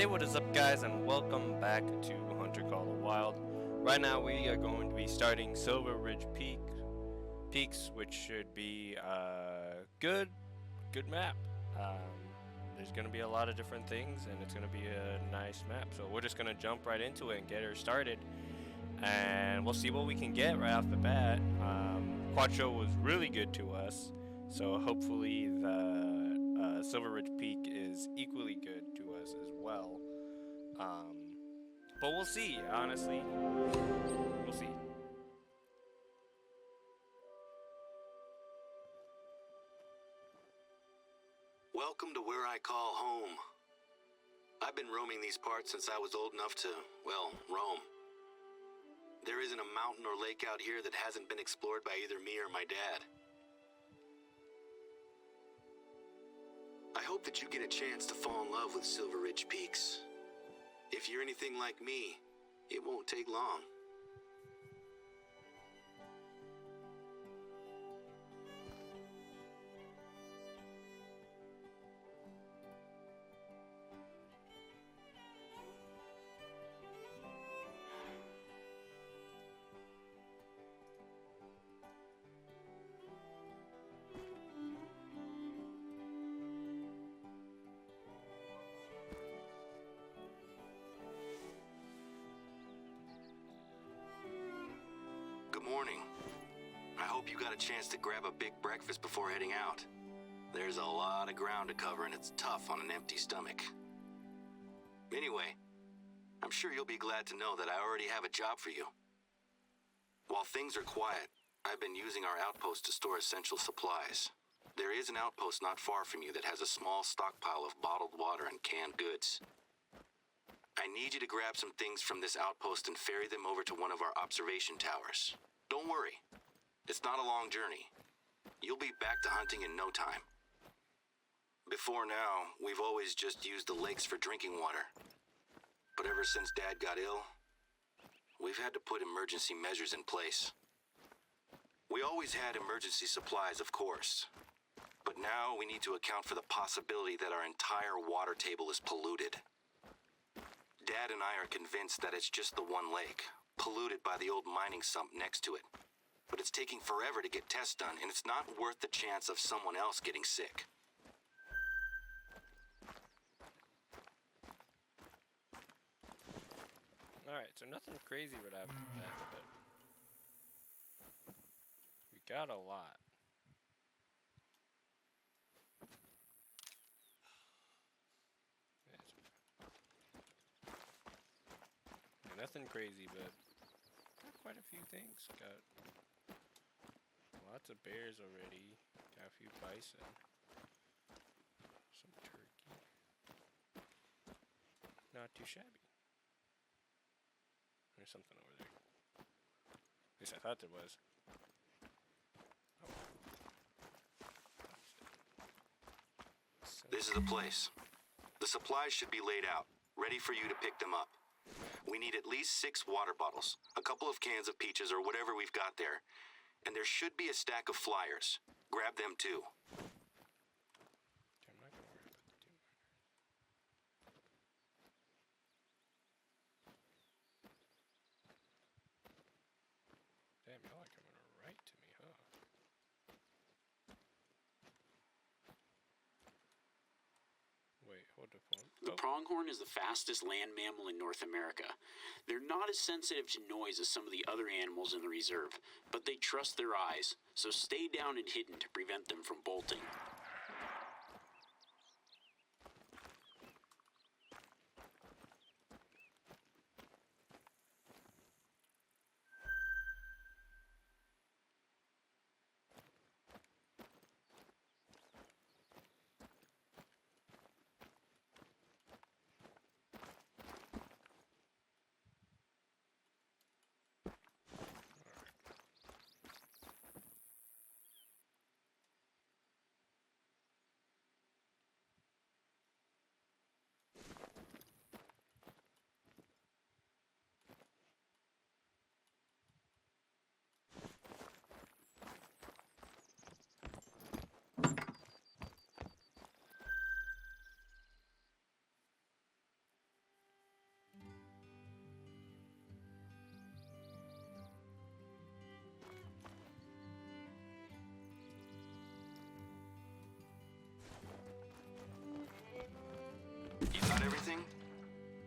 Hey, what is up, guys, and welcome back to Hunter Call the Wild. Right now, we are going to be starting Silver Ridge Peaks, which should be a good map. There's going to be a lot of different things, and it's going to be a nice map. So we're just going to jump right into it and get her started, and we'll see what we can get right off the bat. Cuatro was really good to us, so hopefully the Silver Ridge Peak is equally good to us as well. But we'll see, honestly. We'll see. Welcome to where I call home. I've been roaming these parts since I was old enough to, well, roam. There isn't a mountain or lake out here that hasn't been explored by either me or my dad. I hope that you get a chance to fall in love with Silver Ridge Peaks. If you're anything like me, it won't take long. Good morning. I hope you got a chance to grab a big breakfast before heading out. There's a lot of ground to cover and it's tough on an empty stomach. Anyway, I'm sure you'll be glad to know that I already have a job for you. While things are quiet, I've been using our outpost to store essential supplies. There is an outpost not far from you that has a small stockpile of bottled water and canned goods. I need you to grab some things from this outpost and ferry them over to one of our observation towers. Don't worry, it's not a long journey. You'll be back to hunting in no time. Before now, we've always just used the lakes for drinking water. But ever since Dad got ill, we've had to put emergency measures in place. We always had emergency supplies, of course. But now we need to account for the possibility that our entire water table is polluted. Dad and I are convinced that it's just the one lake, polluted by the old mining sump next to it. But it's taking forever to get tests done, and it's not worth the chance of someone else getting sick. Alright, so nothing crazy would happen with that, but we got a lot. Yeah, nothing crazy, but got quite a few things. Got lots of bears already. Got a few bison. Some turkey. Not too shabby. There's something over there. At least I thought there was. Oh. This is the place. The supplies should be laid out, ready for you to pick them up. We need at least 6 water bottles, a couple of cans of peaches or whatever we've got there. And there should be a stack of flyers. Grab them too. I'm not gonna worry about the 2 miners. Damn, y'all are coming right to me, huh? Wait, hold the phone. The pronghorn is the fastest land mammal in North America. They're not as sensitive to noise as some of the other animals in the reserve, but they trust their eyes, so stay down and hidden to prevent them from bolting.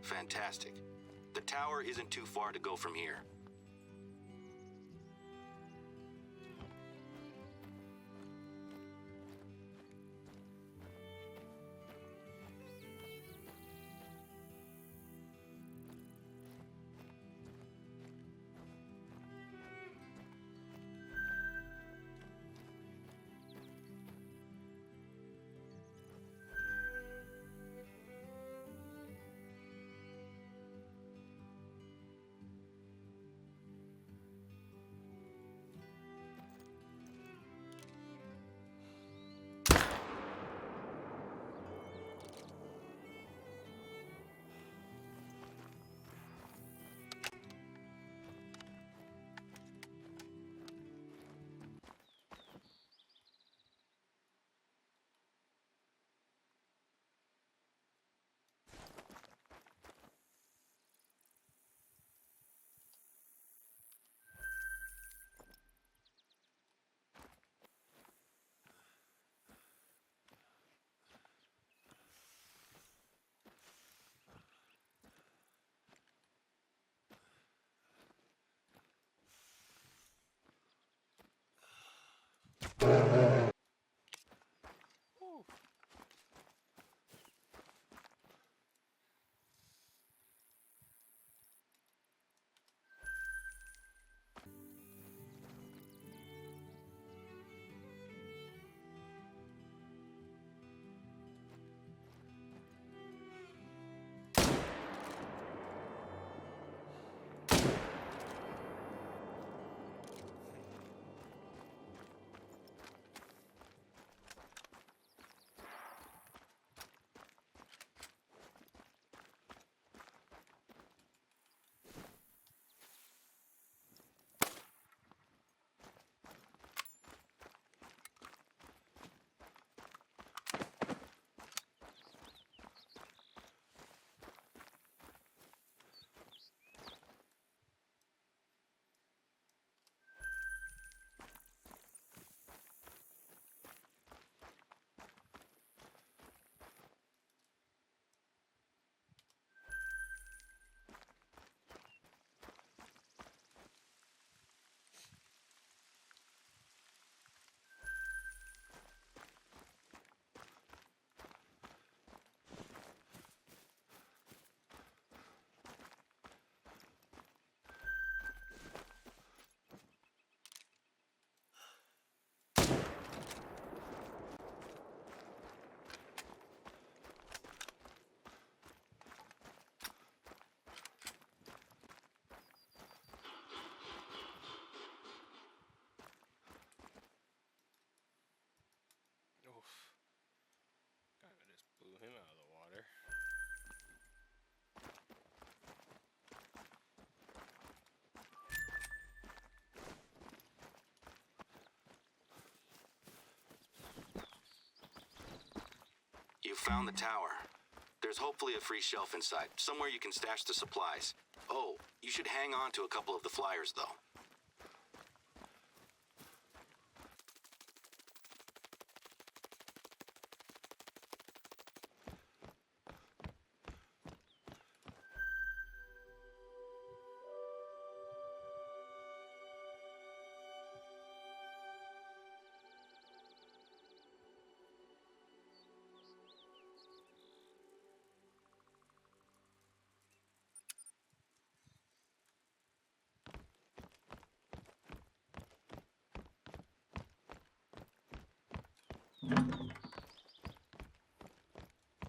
Fantastic. The tower isn't too far to go from here. Kinda just blew him out of the water. You found the tower. There's hopefully a free shelf inside, somewhere you can stash the supplies. Oh, you should hang on to a couple of the flyers, though.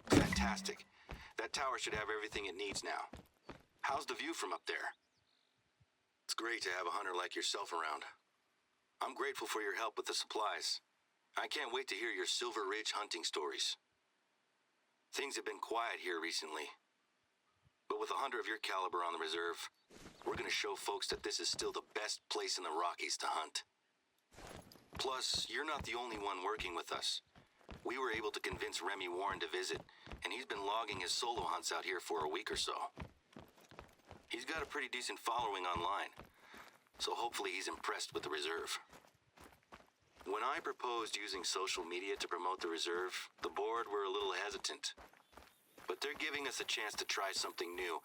Fantastic. That tower should have everything it needs now. How's the view from up there? It's great to have a hunter like yourself around. I'm grateful for your help with the supplies. I can't wait to hear your Silver Ridge hunting stories. Things have been quiet here recently. But with a hunter of your caliber on the reserve, we're gonna show folks that this is still the best place in the Rockies to hunt. Plus, you're not the only one working with us. We were able to convince Remy Warren to visit, and he's been logging his solo hunts out here for a week or so. He's got a pretty decent following online, so hopefully he's impressed with the reserve. When I proposed using social media to promote the reserve, the board were a little hesitant. But they're giving us a chance to try something new,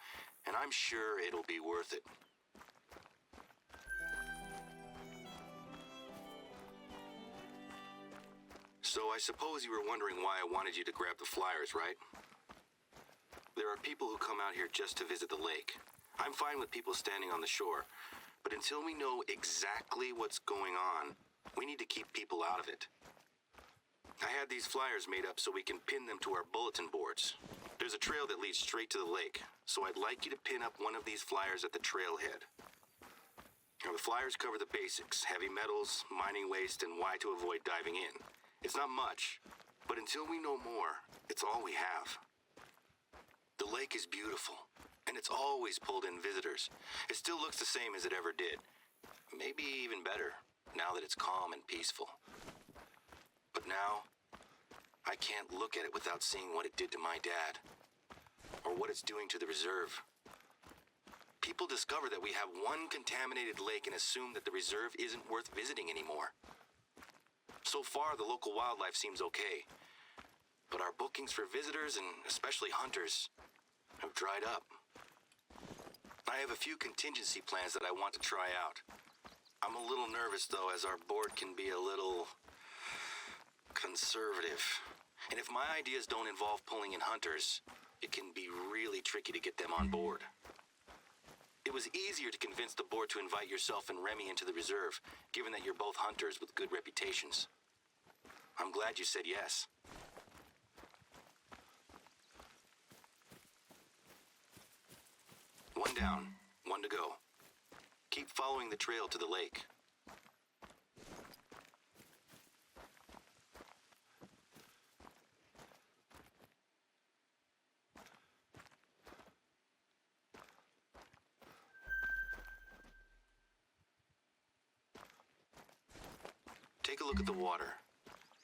and I'm sure it'll be worth it. So I suppose you were wondering why I wanted you to grab the flyers, right? There are people who come out here just to visit the lake. I'm fine with people standing on the shore, but until we know exactly what's going on, we need to keep people out of it. I had these flyers made up so we can pin them to our bulletin boards. There's a trail that leads straight to the lake, so I'd like you to pin up one of these flyers at the trailhead. Now, the flyers cover the basics: heavy metals, mining waste, and why to avoid diving in. It's not much, but until we know more, it's all we have. The lake is beautiful, and it's always pulled in visitors. It still looks the same as it ever did. Maybe even better, now that it's calm and peaceful. But now, I can't look at it without seeing what it did to my dad, or what it's doing to the reserve. People discover that we have one contaminated lake and assume that the reserve isn't worth visiting anymore. So far, the local wildlife seems okay, but our bookings for visitors, and especially hunters, have dried up. I have a few contingency plans that I want to try out. I'm a little nervous, though, as our board can be a little conservative. And if my ideas don't involve pulling in hunters, it can be really tricky to get them on board. It was easier to convince the board to invite yourself and Remy into the reserve, given that you're both hunters with good reputations. I'm glad you said yes. One down, one to go. Keep following the trail to the lake. Take a look at the water.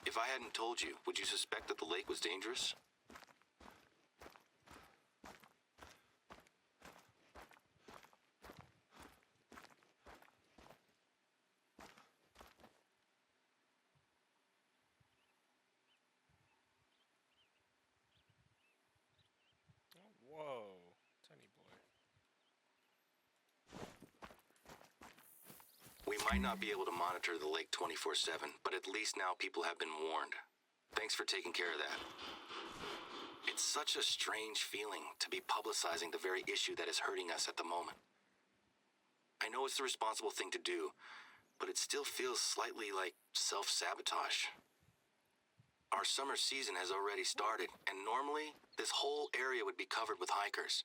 If I hadn't told you, would you suspect that the lake was dangerous? Whoa, tiny boy. We might not be able to monitor the lake 24/7, but at least now people have been warned. Thanks for taking care of that. It's such a strange feeling to be publicizing the very issue that is hurting us at the moment. I know it's the responsible thing to do, but it still feels slightly like self-sabotage. Our summer season has already started, and normally, this whole area would be covered with hikers.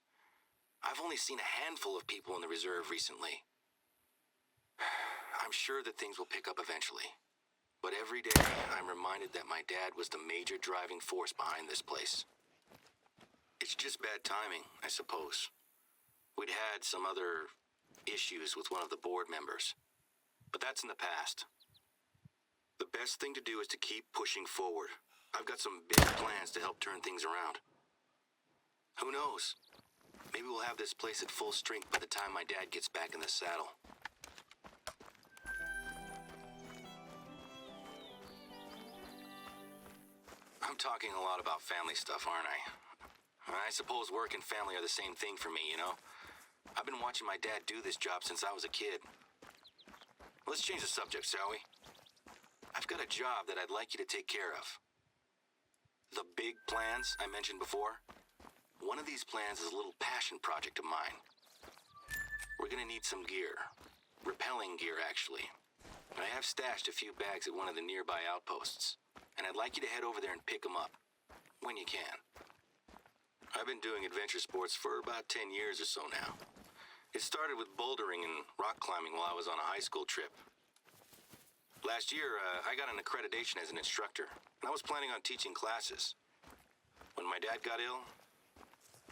I've only seen a handful of people in the reserve recently. I'm sure that things will pick up eventually. But every day, I'm reminded that my dad was the major driving force behind this place. It's just bad timing, I suppose. We'd had some other issues with one of the board members, but that's in the past. The best thing to do is to keep pushing forward. I've got some big plans to help turn things around. Who knows? Maybe we'll have this place at full strength by the time my dad gets back in the saddle. I'm talking a lot about family stuff, aren't I? I suppose work and family are the same thing for me, you know? I've been watching my dad do this job since I was a kid. Let's change the subject, shall we? I've got a job that I'd like you to take care of. The big plans I mentioned before? One of these plans is a little passion project of mine. We're gonna need some gear. Rappelling gear, actually. I have stashed a few bags at one of the nearby outposts, and I'd like you to head over there and pick them up, when you can. I've been doing adventure sports for about 10 years or so now. It started with bouldering and rock climbing while I was on a high school trip. Last year, I got an accreditation as an instructor, and I was planning on teaching classes. When my dad got ill,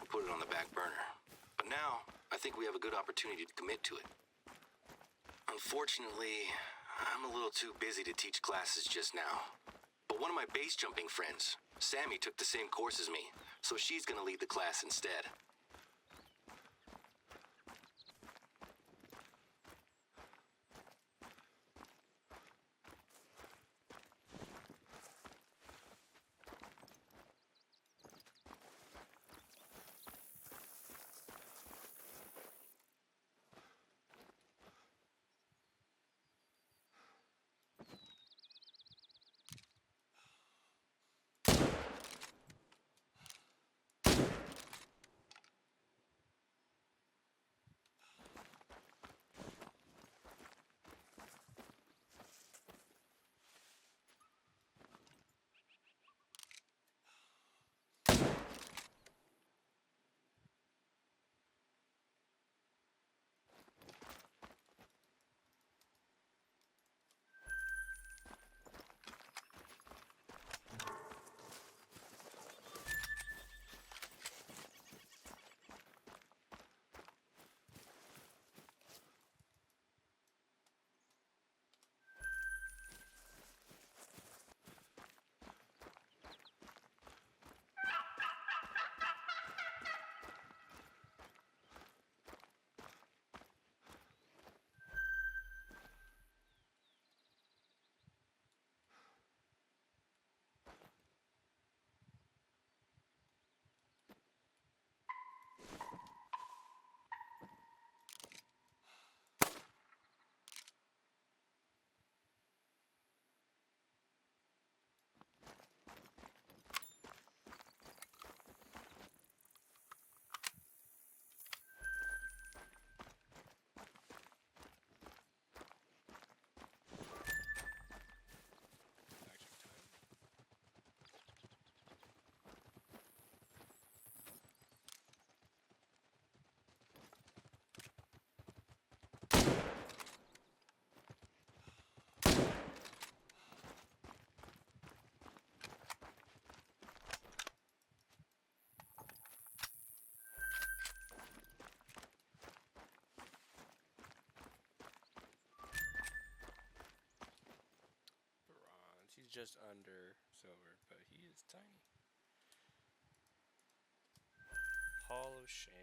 I put it on the back burner. But now, I think we have a good opportunity to commit to it. Unfortunately, I'm a little too busy to teach classes just now. But one of my base jumping friends, Sammy, took the same course as me, so she's gonna lead the class instead. He's just under silver, but he is tiny. Hall of Shame.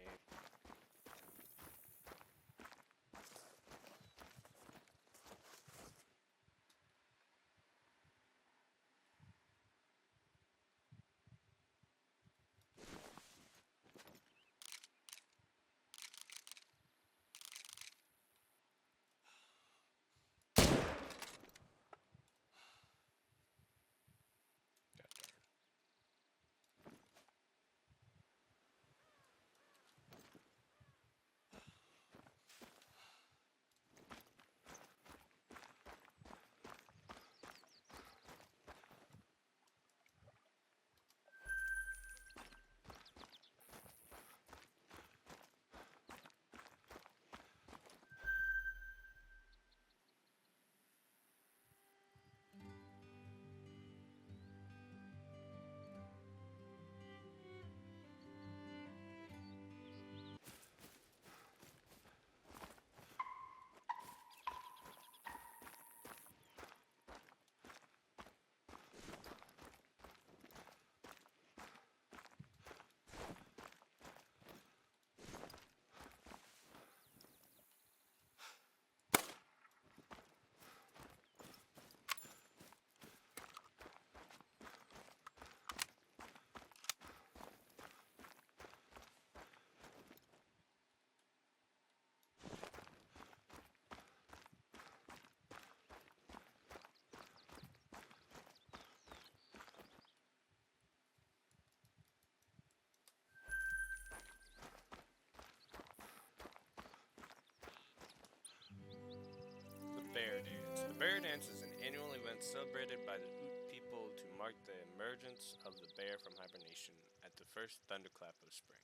Bear Dance. The Bear Dance is an annual event celebrated by the Ute people to mark the emergence of the bear from hibernation at the first thunderclap of spring,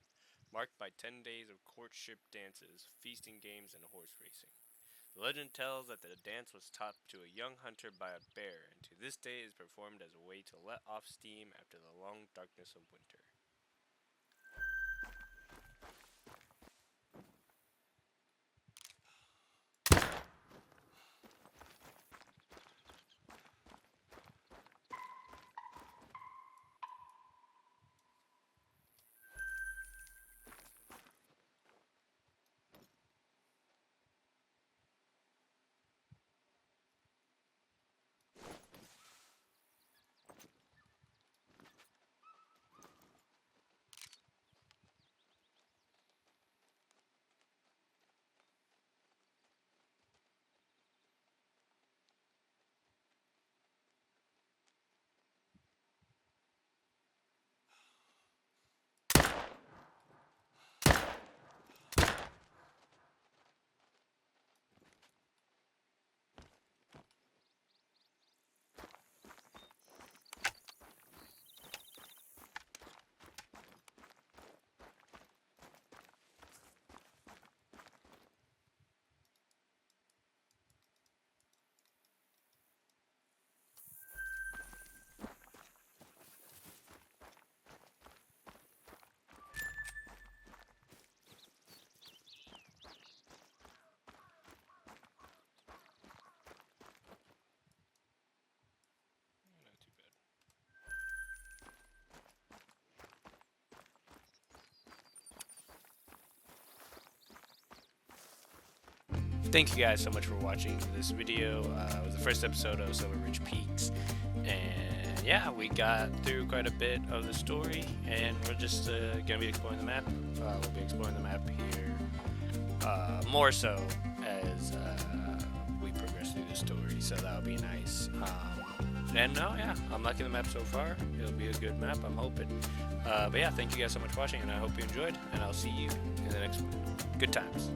marked by 10 days of courtship dances, feasting games, and horse racing. The legend tells that the dance was taught to a young hunter by a bear, and to this day is performed as a way to let off steam after the long darkness of winter. Not too bad. Thank you guys so much for watching this video. It was the first episode of Silver Ridge Peaks, and yeah, we got through quite a bit of the story, and we're just gonna be exploring the map. We'll be exploring the map here more so as we progress through the story, so that'll be nice. And no, yeah, I'm liking the map so far. It'll be a good map, I'm hoping. But yeah, thank you guys so much for watching, and I hope you enjoyed, and I'll see you in the next one. Good times.